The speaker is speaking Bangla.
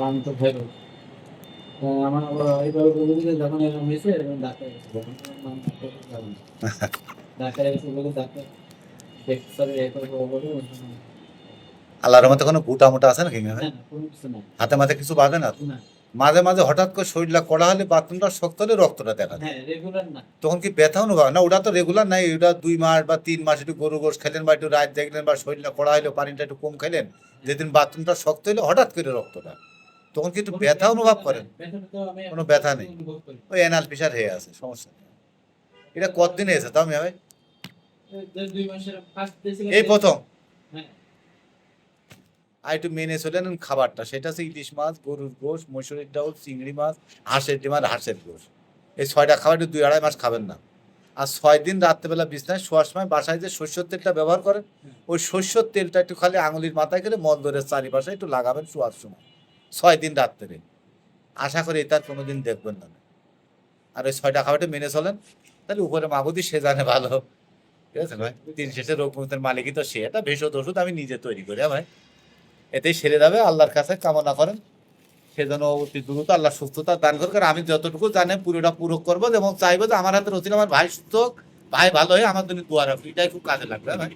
আমি তো ভয় পাই। আমার এইভাবে বলে দিলে যখন এরকম হয়েছে এরকম ডাক্তার কাছে যখন নাম ডাক্তার কাছে যাবো না। ডাক্তারের কাছে বলে ডাক্তার দেখতে স্যার এ করবো ও করবো আল্লাহর মধ্যে কোনো গুটা মোটা আছে নাকি না ভাই? না কোনো কিছু না হাতে মাঝে কিছু বাঁধে না তো? না মাঝে মাঝে হঠাৎ করে শরীরটা কড়া হলে বাথরুমটা শক্ত হলে রক্তটা দেখা যায়, হ্যাঁ রেগুলার না তখন কি ব্যথা অনুভব হয়? না ওটা তো রেগুলার নাই, ওটা 2 মাস বা 3 মাস একটু গরু গোশ খেলেন বা একটু রাত দেখলেন বা শরীরটা কড়া হইলো পানিটা একটু কম খেলেন, যেদিন বাথরুমটা শক্ত হইলো হঠাৎ করে রক্তটা, তখন কি একটু কোনো ব্যথা অনুভব করেন? ব্যথাটা তো আমি কোনো এখন ব্যথা পর্যন্ত নেই, অনুভব করি ওই অ্যানাল প্রেশার হয়ে আছে, সমস্যা নেই। এটা কতদিন হয়েছে তাও মিয়া ভাই? এই 2 মাসের ফার্স্ট দিয়েছিলেন এই প্রথম? হ্যাঁ আর একটু মেনে চলেন খাবারটা, সেটা হচ্ছে ইলিশ মাছ, গরুর গোশ, মসুরির ডাউল, চিংড়ি মাছ, হাঁসের ডিম আর হাঁসের গোশ। এই 6টা খাবার একটু 2-2.5 মাস খাবেন না। আর 6 দিন রাত্রেবেলা বিছনায় শোয়ার সময় বাসায় যে সর্ষের তেলটা ব্যবহার করেন, ওই সর্ষের তেলটা একটু খালি আঙুলির মাথায় করে মলদ্বারের চারিপাশে একটু লাগাবেন শোয়ার সময়, 6 দিন রাত্রে। আশা করি এটা আর কোনোদিন দেখবেন না। আর ওই 6টা খাবারটা মেনে চলেন, তাহলে উপরে মাবুদি সে জানে ভালো। ঠিক আছে ভাই, দিন শেষে রোগ মুক্তের মালিকই তো সে। এটা ভেষজ ওষুধ আমি নিজে তৈরি করি, হ্যাঁ ভাই। এতেই সেরে যাবে, আল্লাহর কাছে কামনা করেন সেজন্য অতি দ্রুত আল্লাহ সুস্থতা দান করুক। আর আমি যতটুকু জানি পুরোটা পুরো করবো এবং চাইবো যে আমার হাতে রসিল আমার ভাই সুস্থ হোক, ভাই ভালো হয়ে আমার জন্য দোয়া রাখুক, এটাই খুব কাজে লাগবে, হ্যাঁ ভাই।